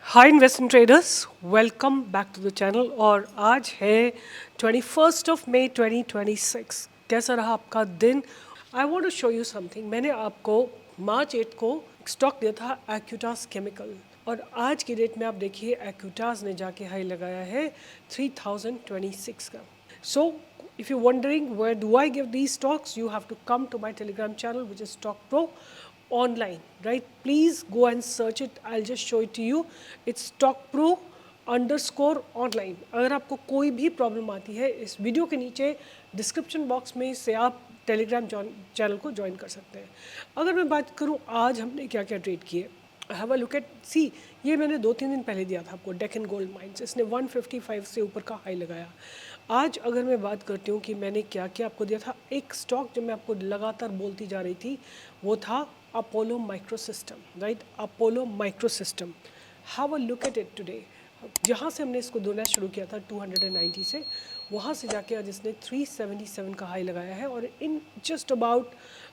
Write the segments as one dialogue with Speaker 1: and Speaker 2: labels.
Speaker 1: Hi investment traders, welcome back to the channel. और आज है 21 मई 2026। कैसा रहा आपका दिन? I want to show you something. मैंने आपको मार्च 8 को स्टॉक दिया था एक्यूटास केमिकल, और आज की डेट में आप देखिए एक्यूटास ने जाके हाई लगाया है 3026 का। So, if you're wondering where do I give these stocks, you have to come to my Telegram channel, which is Stock Pro online, right? Please go and search it. I'll just show it to you. It's Stock Pro _ online. अगर आपको कोई भी problem आती है, इस video के नीचे description box में से आप टेलीग्राम चैनल को ज्वाइन कर सकते हैं। अगर मैं बात करूं आज हमने क्या क्या ट्रेड किए, हैव अ लुक एट सी। ये मैंने 2-3 दिन पहले दिया था आपको, डेक्कन गोल्ड माइंस। इसने 155 से ऊपर का हाई लगाया। आज अगर मैं बात करती हूँ कि मैंने क्या क्या आपको दिया था, एक स्टॉक जो मैं आपको लगातार बोलती जा रही थी वो था Apollo micro system, right? Apollo micro system, have a look at it today. जहाँ से हमने इसको देना शुरू किया था 290 से, वहाँ से जाके आज इसने 377 का हाई लगाया है, और in just about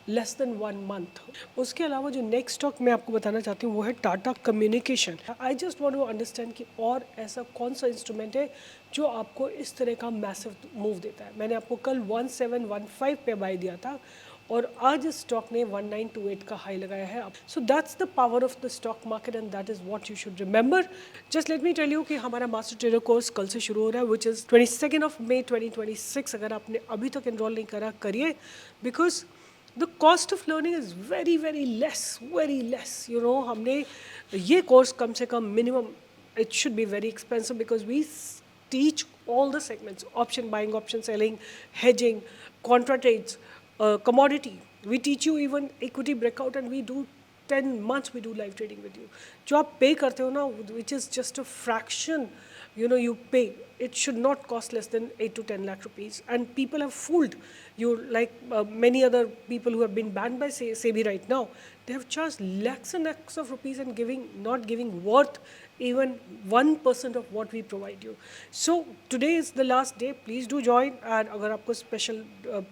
Speaker 1: less than 1 month. उसके अलावा जो नेक्स्ट स्टॉक मैं आपको बताना चाहती हूँ वो है Tata communication. I just want to understand कि और ऐसा कौन सा इंस्ट्रूमेंट है जो आपको इस तरह का मैसिव मूव देता है। मैंने आपको कल 1715 पे बाय दिया था, और आज इस स्टॉक ने 1928 का हाई लगाया है। So that's the power of the stock market, and that is what you should remember. Just let me tell you कि हमारा मास्टर ट्रेडर कोर्स कल से शुरू हो रहा है, विच इज़ 22 मई 2026। अगर आपने अभी तक एनरोल नहीं करा, करिए, because the cost of learning is very very less. You know, हमने ये कोर्स कम से कम minimum, it should be very expensive because we teach all the segments: option buying, option selling, hedging, contra trades, commodity. We teach you even equity breakout, and we do 10 months we do live trading with you. जो आप पे करते हो ना, which is just a fraction, you know, you pay. It should not cost less than 8 to 10 lakh rupees, and people have fooled you, like many other people who have been banned by SEBI right now. They have charged lakhs and lakhs of rupees and not giving worth even 1% of what we provide you. So today is the last day. Please do join. And अगर आपको special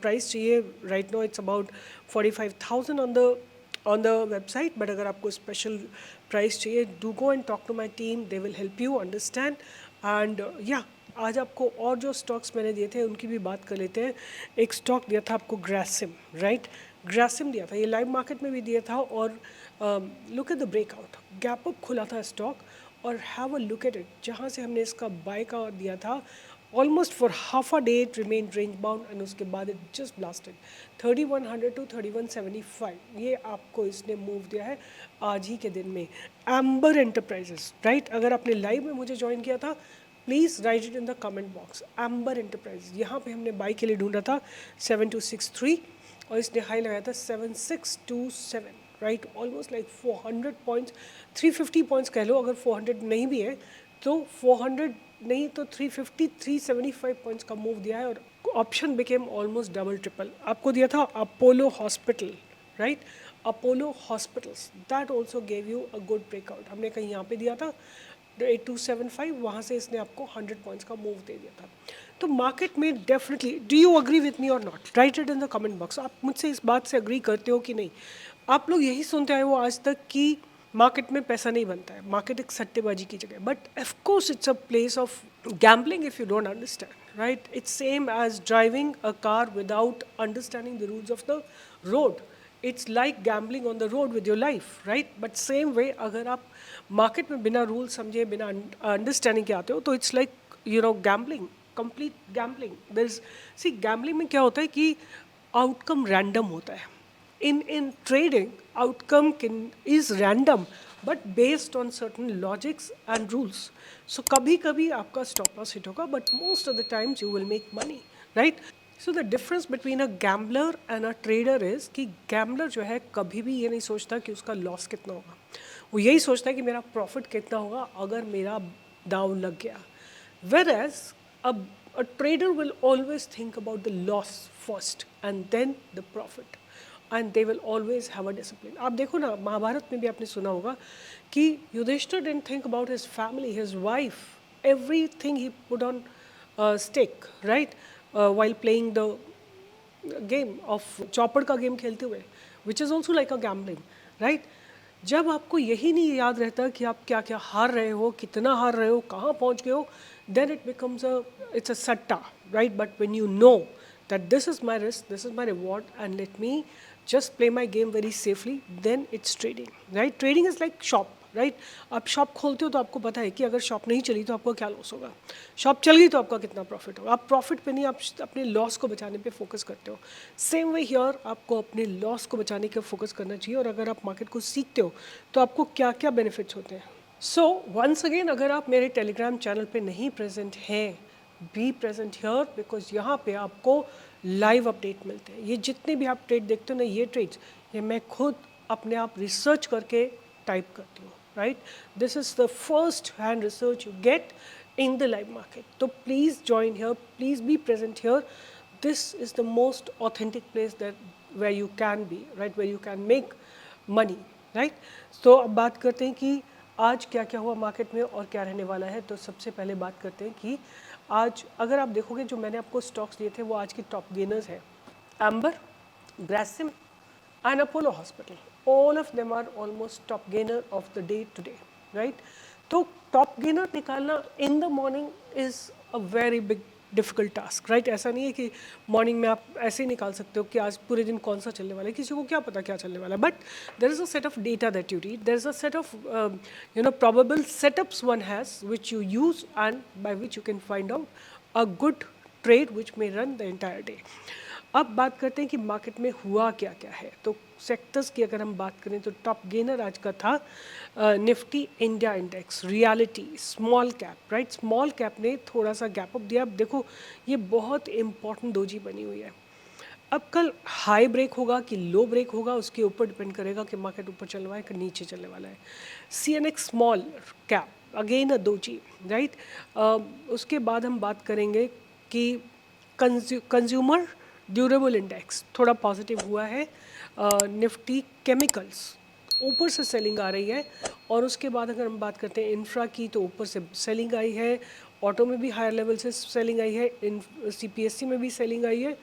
Speaker 1: price चाहिए, right now it's about 45,000 on the website. But अगर आपको special price चाहिए, do go and talk to my team. They will help you understand. And yeah, आज आपको और जो स्टॉक्स मैंने दिए थे उनकी भी बात कर लेते हैं। एक स्टॉक दिया था आपको ग्रासिम, राइट? ग्रासिम दिया था, ये लाइव मार्केट में भी दिया था, और look at the breakout, gap up खुला था स्टॉक, और have a look at it. जहाँ से हमने इसका बाय का दिया था, almost for half a day it remain range bound, and उसके बाद इट जस्ट ब्लास्टेड 3100 टू 3175। ये आपको इसने मूव दिया है आज ही के दिन में। Amber enterprises, right? अगर आपने लाइव में मुझे ज्वाइन किया था, please write it in the comment box. Amber enterprise, यहाँ पे हमने बाई के लिए ढूंढा था 7263, और इसने हाई लगाया था 7627, right? Almost like 400 points, 350 points कह लो। अगर 400 नहीं भी है तो 400 नहीं तो 350 375 पॉइंट्स का मूव दिया है, और option became almost double triple. आपको दिया था Apollo hospital, right? Apollo hospitals, that also gave you a good breakout. हमने कहीं यहाँ पे दिया था 8275, वहाँ से इसने आपको 100 पॉइंट्स का मूव दे दिया था। तो मार्केट में definitely, do you agree with me और not? Write it in the comment box. आप मुझसे इस बात से अग्री करते हो कि नहीं? आप लोग यही सुनते आए हो आज तक कि मार्केट में पैसा नहीं बनता है, मार्केट एक सट्टेबाजी की जगह। But of course it's a place of gambling if you don't understand, right? It's same as driving a car without understanding the rules of the road. It's like gambling on the road with your life, right? But same way, अगर आप market में बिना rule समझे, बिना understanding के आते हो, तो it's like, you know, gambling, complete gambling. There is, see, gambling में क्या होता है कि आउटकम रैंडम होता है। In trading, outcome is random, but based on certain logics and rules. So कभी कभी आपका stop loss hit होगा, but most of the times you will make money, right? So the difference between a gambler and a trader is कि gambler जो है कभी भी ये नहीं सोचता कि उसका loss कितना होगा, वो यही सोचता है कि मेरा profit कितना होगा अगर मेरा दाव लग गया। Whereas a trader will always think about the loss first and then the profit. And they will always have a discipline. आप देखो ना, महाभारत में भी आपने सुना होगा कि Yudhishthira didn't think about his family, his wife, everything ही put on stake, right? While playing the game of chaupar का गेम खेलते हुए, which is also like a gambling, right? जब आपको यही नहीं याद रहता कि आप क्या क्या हार रहे हो, कितना हार रहे हो, कहाँ पहुँच गए हो, then it becomes it's a satta, right? But when you know that this is my risk, this is my reward, and let me just play my game very safely, then it's trading, right? Trading is like shop, right? आप shop खोलते हो तो आपको पता है कि अगर shop नहीं चली तो आपको क्या लॉस होगा, शॉप चल गई तो आपका कितना प्रॉफिट होगा। आप प्रॉफिट पे नहीं, आप अपने लॉस को बचाने पे फोकस करते हो। सेम वे हियर, आपको अपने लॉस को बचाने के फोकस करना चाहिए। और अगर आप मार्केट को सीखते हो तो आपको क्या क्या बेनिफिट्स होते हैं। सो वंस अगेन, अगर आप मेरे टेलीग्राम चैनल पे नहीं प्रेजेंट हैं, बी प्रेजेंट हियर, बिकॉज यहाँ पे आपको लाइव अपडेट मिलते हैं। ये जितने भी आप ट्रेड देखते हो ना, ये ट्रेड्स ये मैं खुद अपने आप रिसर्च करके टाइप करती हूँ, right? This is the first hand research you get in the live market. So please join here, please be present here. This is the most authentic place that where you can be, right? Where you can make money, right? So अब बात करते हैं कि आज क्या क्या हुआ market में और क्या रहने वाला है। तो सबसे पहले बात करते हैं कि आज अगर आप देखोगे जो मैंने आपको स्टॉक्स दिए थे वो आज के टॉप गेनर्स हैं। Amber, Grasim and Apollo Hospital. All of them are almost top gainer of the day today, right? तो टॉप गेनर निकालना in the morning is a very big difficult task, right? ऐसा नहीं है कि मॉर्निंग में आप ऐसे ही निकाल सकते हो कि आज पूरे दिन कौन सा चलने वाला है, किसी को क्या पता क्या चलने वाला है। But there is a set of data that you read, there is a set of probable setups one has which you use and by which you can find out a good trade which may run the entire day. अब बात करते हैं कि market में हुआ क्या क्या है। तो सेक्टर्स की अगर हम बात करें तो टॉप गेनर आज का था Nifty India index, reality, small cap, right? Small cap ने थोड़ा सा गैप अप दिया। अब देखो ये बहुत इंपॉर्टेंट दोजी बनी हुई है। अब कल हाई ब्रेक होगा कि लो ब्रेक होगा उसके ऊपर डिपेंड करेगा कि मार्केट ऊपर चलने वाला है कि नीचे चलने वाला है। CNX small cap again a doji, right? उसके बाद हम बात करेंगे कि कंज्यूमर ड्यूरेबल इंडेक्स थोड़ा पॉजिटिव हुआ है। निफ्टी केमिकल्स ऊपर से सेलिंग आ रही है। और उसके बाद अगर हम बात करते हैं इंफ्रा की तो ऊपर से सेलिंग आई है, ऑटो में भी हायर लेवल से सेलिंग आई है, CPSC में भी सेलिंग आई है।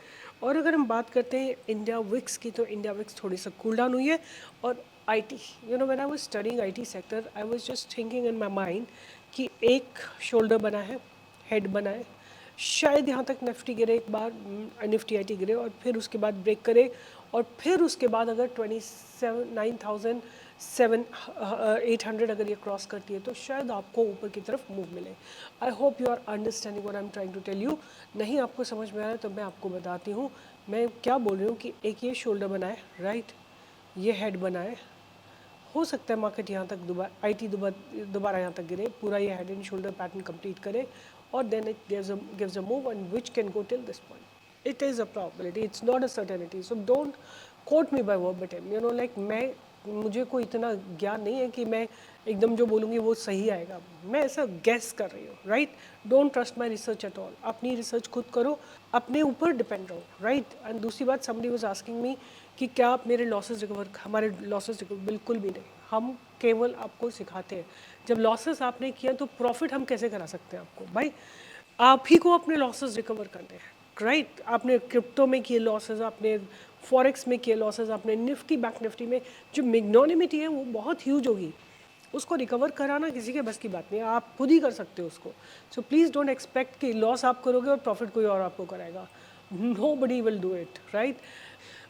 Speaker 1: और अगर हम बात करते हैं इंडिया विक्स की तो इंडिया विक्स थोड़ी सा कूल डाउन हुई है। और IT, when I was studying IT sector I was just thinking in my mind कि एक शोल्डर बना है, हेड बना है, शायद यहाँ तक निफ्टी गिरे एक बार, निफ्टी IT गिरे और फिर उसके बाद ब्रेक करे और फिर उसके बाद अगर 9,800 अगर ये क्रॉस करती है तो शायद आपको ऊपर की तरफ मूव मिले। I hope you are understanding what I am trying to tell you. नहीं आपको समझ में आया तो मैं आपको बताती हूँ मैं क्या बोल रही हूँ कि एक ये शोल्डर बना है, राइट? ये हेड बना है, हो सकता है मार्केट यहाँ तक दोबारा IT दोबारा यहाँ तक गिरे, पूरा ये head and shoulder pattern complete करे और then it gives a move and which can go till this point. It is a probability, it's not a certainty. So don't quote me by verbatim. Like मुझे कोई इतना ज्ञान नहीं है कि मैं एकदम जो बोलूँगी वो सही आएगा। मैं ऐसा गैस कर रही हूँ, right? Don't trust my research at all. अपनी रिसर्च खुद करो, अपने ऊपर डिपेंड रहो, राइट? एंड दूसरी बात, समबडी वाज आस्किंग मी कि क्या आप मेरे लॉसेस रिकवर, हमारे लॉसेस रिकवर, बिल्कुल भी नहीं। हम केवल आपको सिखाते हैं। जब लॉसेस आपने किया तो प्रॉफिट हम कैसे करा सकते हैं आपको? भाई आप ही को अपने लॉसेस रिकवर करने हैं, राइट? आपने क्रिप्टो में किए लॉसेस, आपने फॉरेक्स में किए लॉसेस, आपने निफ्टी बैंक निफ्टी में जो मैग्नोनिमिटी है वो बहुत ह्यूज होगी, उसको रिकवर कराना किसी के बस की बात नहीं है, आप खुद ही कर सकते हो उसको। सो प्लीज़ डोंट एक्सपेक्ट कि लॉस आप करोगे और प्रॉफिट कोई और आपको कराएगा। Nobody will do it, right?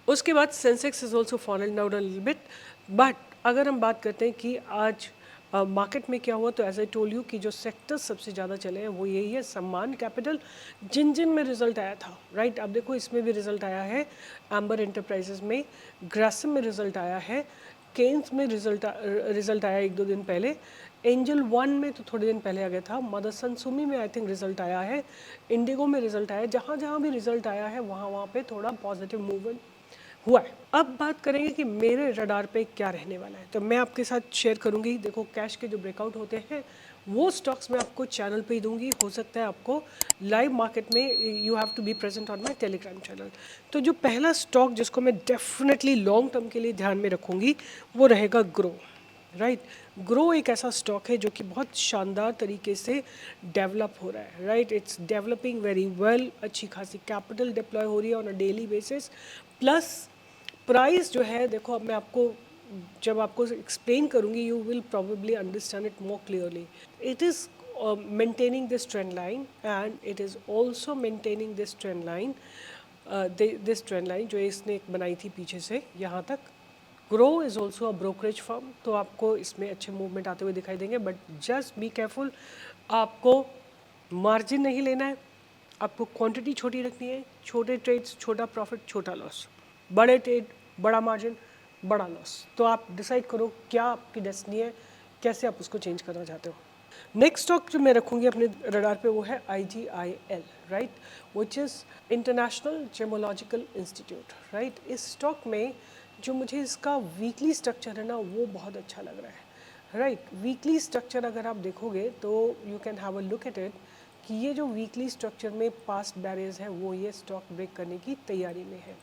Speaker 1: उसके बाद Sensex is also fallen down a little bit. But अगर हम बात करते हैं कि आज मार्केट में क्या हुआ तो एज आई टोल्ड यू कि जो सेक्टर्स सबसे ज़्यादा चले हैं वो यही है, सम्मान कैपिटल, जिन में रिजल्ट आया था, राइट? अब देखो इसमें भी रिजल्ट आया है, एम्बर एंटरप्राइजेज में, ग्रासिम में रिजल्ट आया है, केन्स में रिजल्ट आया एक दो दिन पहले, एंजल वन में तो थोड़े दिन पहले आ गया था, मदरसन सुमी में आई थिंक रिजल्ट आया है, इंडिगो में रिजल्ट आया है। जहाँ जहाँ भी रिजल्ट आया है वहाँ वहाँ पे थोड़ा पॉजिटिव मूवमेंट हुआ है। अब बात करेंगे कि मेरे रडार पे क्या रहने वाला है, तो मैं आपके साथ शेयर करूंगी। देखो कैश के जो ब्रेकआउट होते हैं वो स्टॉक्स मैं आपको चैनल पे ही दूंगी। हो सकता है आपको लाइव मार्केट में you have to be present on my Telegram channel. तो जो पहला स्टॉक जिसको मैं डेफिनेटली लॉन्ग टर्म के लिए ध्यान में रखूँगी वो रहेगा ग्रो, राइट? ग्रो एक ऐसा स्टॉक है जो कि बहुत शानदार तरीके से डेवलप हो रहा है, right? It's developing very well, अच्छी खासी कैपिटल डिप्लॉय हो रही है on a daily basis, plus price जो है देखो, अब मैं आपको जब आपको एक्सप्लेन करूँगी you will probably understand it more clearly. It is maintaining this trend line and it is also maintaining this trend line, this trend line जो इसने एक बनाई थी पीछे से यहाँ तक. Grow is also a brokerage firm, तो आपको इसमें अच्छे मूवमेंट आते हुए दिखाई देंगे, बट जस्ट बी केयरफुल. आपको मार्जिन नहीं लेना है, आपको क्वांटिटी छोटी रखनी है. छोटे ट्रेड्स छोटा प्रॉफिट छोटा लॉस, बड़े ट्रेड बड़ा मार्जिन बड़ा लॉस. तो आप डिसाइड करो क्या आपकी डेस्टिनी है, कैसे आप उसको चेंज करना चाहते हो. नेक्स्ट स्टॉक जो मैं रखूँगी अपने रडार पे वो है IGIL, right, which is international gemological institute, right. इस स्टॉक में जो मुझे इसका वीकली स्ट्रक्चर है ना वो बहुत अच्छा लग रहा है, राइट. वीकली स्ट्रक्चर अगर आप देखोगे तो you can have a look at it कि ये जो वीकली स्ट्रक्चर में पास्ट बैरियर्स है वो ये स्टॉक ब्रेक करने की तैयारी में है,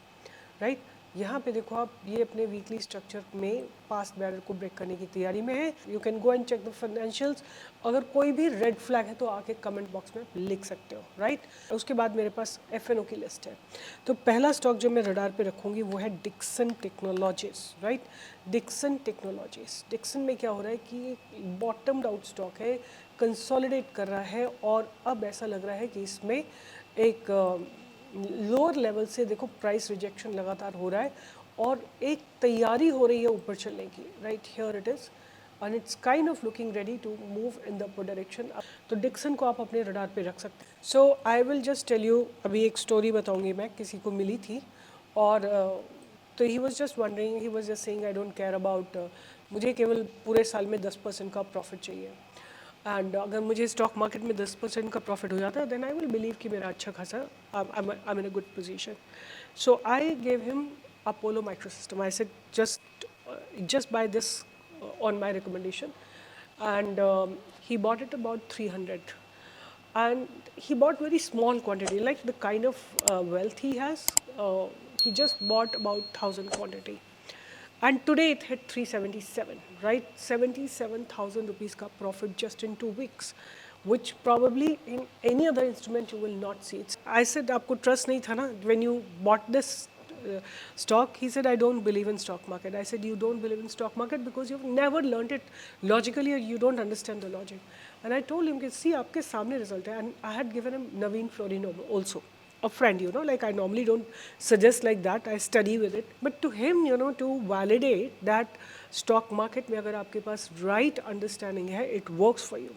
Speaker 1: राइट. यहाँ पे देखो आप, ये अपने वीकली स्ट्रक्चर में पास्ट बैरियर को ब्रेक करने की तैयारी में है. You can go and check the financials. अगर कोई भी रेड फ्लैग है तो आके कमेंट बॉक्स में लिख सकते हो, राइट. उसके बाद मेरे पास FNO की लिस्ट है. तो पहला स्टॉक जो मैं रडार पे रखूँगी वो है Dixon Technologies, right. Dixon Technologies, Dixon में क्या हो रहा है कि बॉटम्ड आउट स्टॉक है, कंसोलिडेट कर रहा है और अब ऐसा लग रहा है कि इसमें एक लोअर लेवल से देखो प्राइस रिजेक्शन लगातार हो रहा है और एक तैयारी हो रही है ऊपर चलने की, right. Here it is and it's kind of looking ready to move in the upper direction. तो डिक्सन को आप अपने रडार पे रख सकते हैं. So I will just tell you, अभी एक स्टोरी बताऊंगी मैं, किसी को मिली थी और तो he was just wondering, he was just saying I don't care about, मुझे केवल पूरे साल में 10% का प्रॉफिट चाहिए. एंड अगर मुझे स्टॉक मार्केट में 10% का प्रॉफिट हो जाता है देन आई विल बिलीव कि मेरा अच्छा खासा I am in a good position. So I gave him Apollo micro system. I said just buy this on my recommendation, and he bought it about 300, and he bought very small quantity, like the kind of wealth he has. He just bought about 1,000 quantity, and today it hit 377, right. 77,000 rupees ka profit just in 2 weeks, which probably in any other instrument you will not see it. I said aapko trust nahi tha na when you bought this stock. He said I don't believe in stock market. I said you don't believe in stock market because you've never learned it logically or you don't understand the logic. And I told him, see, aapke samne result hai. And I had given him Naveen Florino also, a friend, like I normally don't suggest like that, I study with it. But to him, to validate that stock market mein agar aapke paas right understanding hai, it works for you.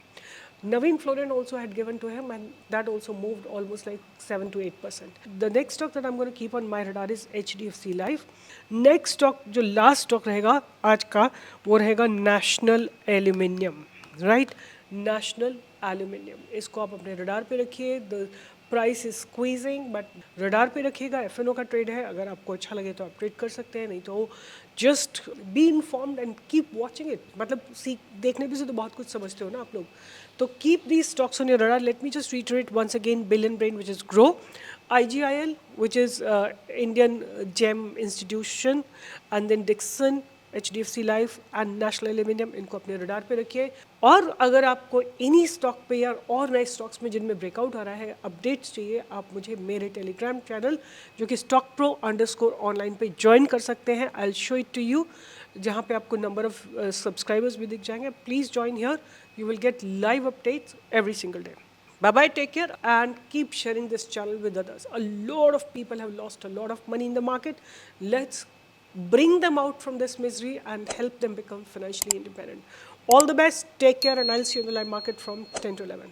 Speaker 1: Naveen Florin also had given to him, and that also moved almost like 7 to 8%. The next stock that I'm going to keep on my radar is HDFC Life. Next stock, जो last stock रहेगा आज का, वो रहेगा National Aluminium, right? National Aluminium. इसको आप अपने radar पे रखिए. The price is squeezing, but radar पे रखिएगा. FNO का ट्रेड है, अगर आपको अच्छा लगे तो आप ट्रेड कर सकते हैं, नहीं तो just be informed and keep watching it. मतलब देखने पे से तो बहुत कुछ समझते हो ना आप लोग. तो keep these stocks on your radar. Let me just reiterate once again. Billion brain which is Groww, IGIL which is Indian Gem Institution, and then Dixon, HDFC Life and National Aluminium. इनको अपने radar पे रखिए. और अगर आपको इन्हीं stock पे या और नए स्टॉक्स में जिनमें ब्रेकआउट आ रहा है अपडेट्स चाहिए, आप मुझे मेरे टेलीग्राम चैनल जो कि StockPro_online पे ज्वाइन कर सकते हैं. I will show it to you, जहाँ पे आपको नंबर ऑफ सब्सक्राइबर्स भी दिख जाएंगे. Please join here. You will get live updates every single day. Bye bye, take care, and keep sharing this channel with others. A lot of people have lost a lot of money in the market. Let's bring them out from this misery and help them become financially independent. All the best, take care, and I'll see you in the live market from 10 to 11.